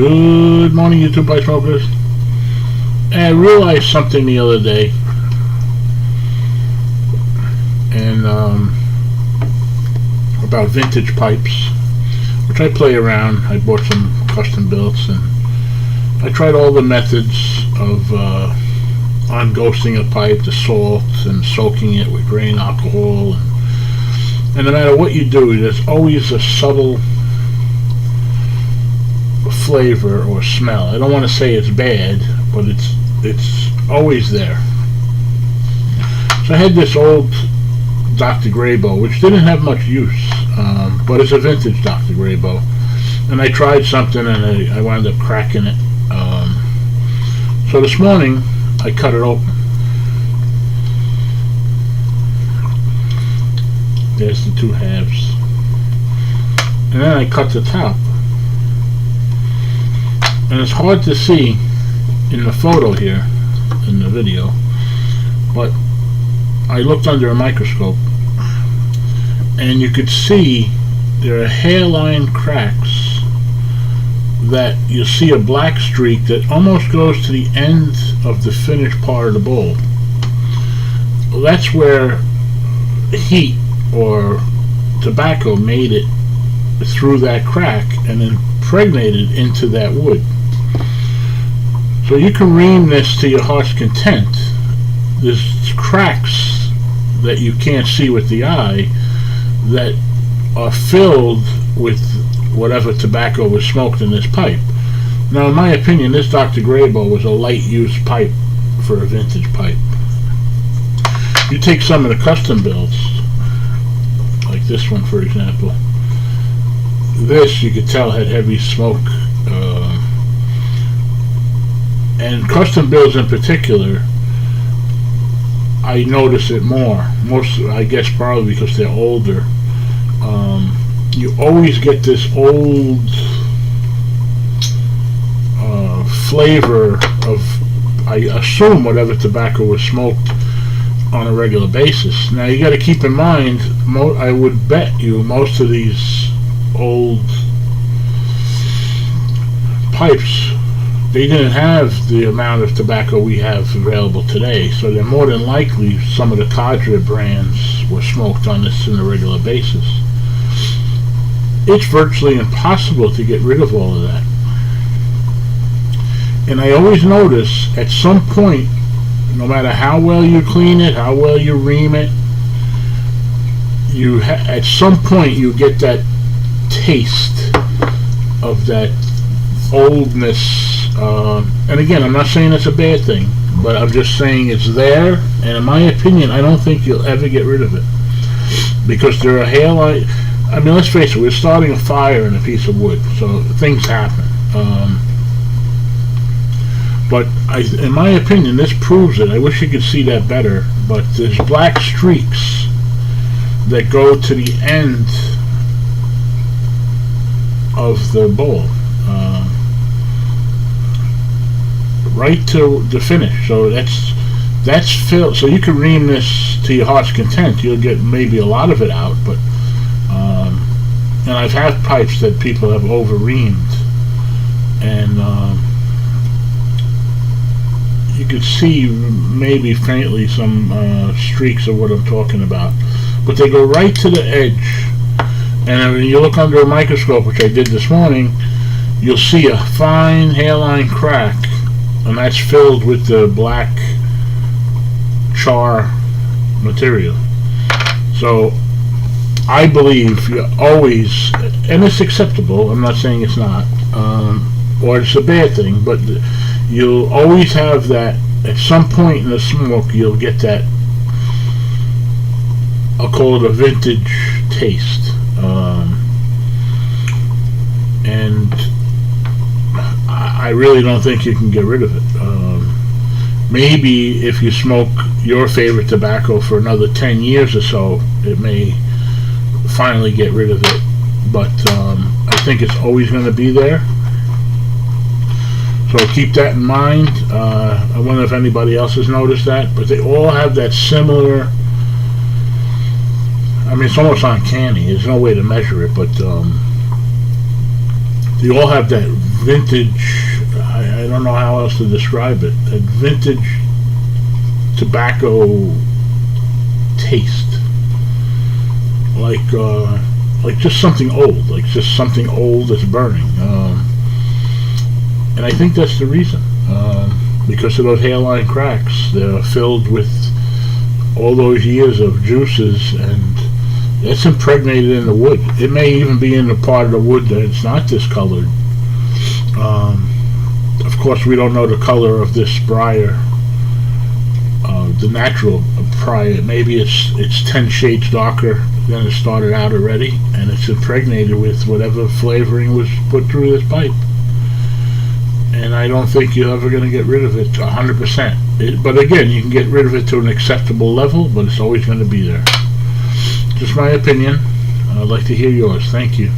Good morning, YouTube pipe smokers. And I realized something the other day, and about vintage pipes, which I play around. I bought some custom builds, and I tried all the methods of unghosting a pipe, the salt, and soaking it with grain alcohol, and no matter what you do, there's always a subtle flavor or smell. I don't want to say it's bad, but it's always there. So I had this old Dr. Graybo, which didn't have much use, but it's a vintage Dr. Graybo, and I tried something and I wound up cracking it. So this morning I cut it open. There's the two halves, and then I cut the top. And it's hard to see in the photo here, in the video, but I looked under a microscope and you could see there are hairline cracks that you see a black streak that almost goes to the end of the finished part of the bowl. That's where heat or tobacco made it through that crack and impregnated into that wood. So you can ream this to your heart's content. There's cracks that you can't see with the eye that are filled with whatever tobacco was smoked in this pipe. Now, in my opinion, this Dr. Graybo was a light-use pipe for a vintage pipe. You take some of the custom builds, like this one, for example. This, you could tell, had heavy smoke. And custom builds in particular, I notice it more. Most, I guess, probably because they're older. You always get this old flavor of, I assume, whatever tobacco was smoked on a regular basis. Now you got to keep in mind, I would bet you most of these old pipes, they didn't have the amount of tobacco we have available today, so they're more than likely some of the Cadre brands were smoked on this on a regular basis. It's virtually impossible to get rid of all of that. And I always notice at some point, no matter how well you clean it, how well you ream it, at some point you get that taste of that oldness. And again, I'm not saying it's a bad thing, but I'm just saying it's there, and in my opinion, I don't think you'll ever get rid of it, because there are hairline. I mean, let's face it, we're starting a fire in a piece of wood, so things happen. But in my opinion, this proves it. I wish you could see that better, but there's black streaks that go to the end of the bowl, right to the finish. So that's filled. So you can ream this to your heart's content. You'll get maybe a lot of it out, but and I've had pipes that people have over reamed, and you could see maybe faintly some streaks of what I'm talking about, but they go right to the edge. And when you look under a microscope, which I did this morning, you'll see a fine hairline crack, and that's filled with the black char material. So I believe you always, and it's acceptable, I'm not saying it's not, or it's a bad thing, but you'll always have that. At some point in the smoke, you'll get that, I'll call it a vintage taste. And I really don't think you can get rid of it. Maybe if you smoke your favorite tobacco for another 10 years or so, it may finally get rid of it, but I think it's always going to be there. So keep that in mind. I wonder if anybody else has noticed that, but they all have that similar, I mean, it's almost uncanny. There's no way to measure it, but they all have that vintage, I don't know how else to describe it, that vintage tobacco taste. Like just something old, like just something old that's burning. And I think that's the reason. Because of those hairline cracks, they're filled with all those years of juices, and it's impregnated in the wood. It may even be in the part of the wood that it's not discolored. Of course, we don't know the color of this briar, the natural briar. Maybe it's 10 shades darker than it started out already, and it's impregnated with whatever flavoring was put through this pipe. And I don't think you're ever going to get rid of it 100%. But again, you can get rid of it to an acceptable level, but it's always going to be there. Just my opinion. I'd like to hear yours. Thank you.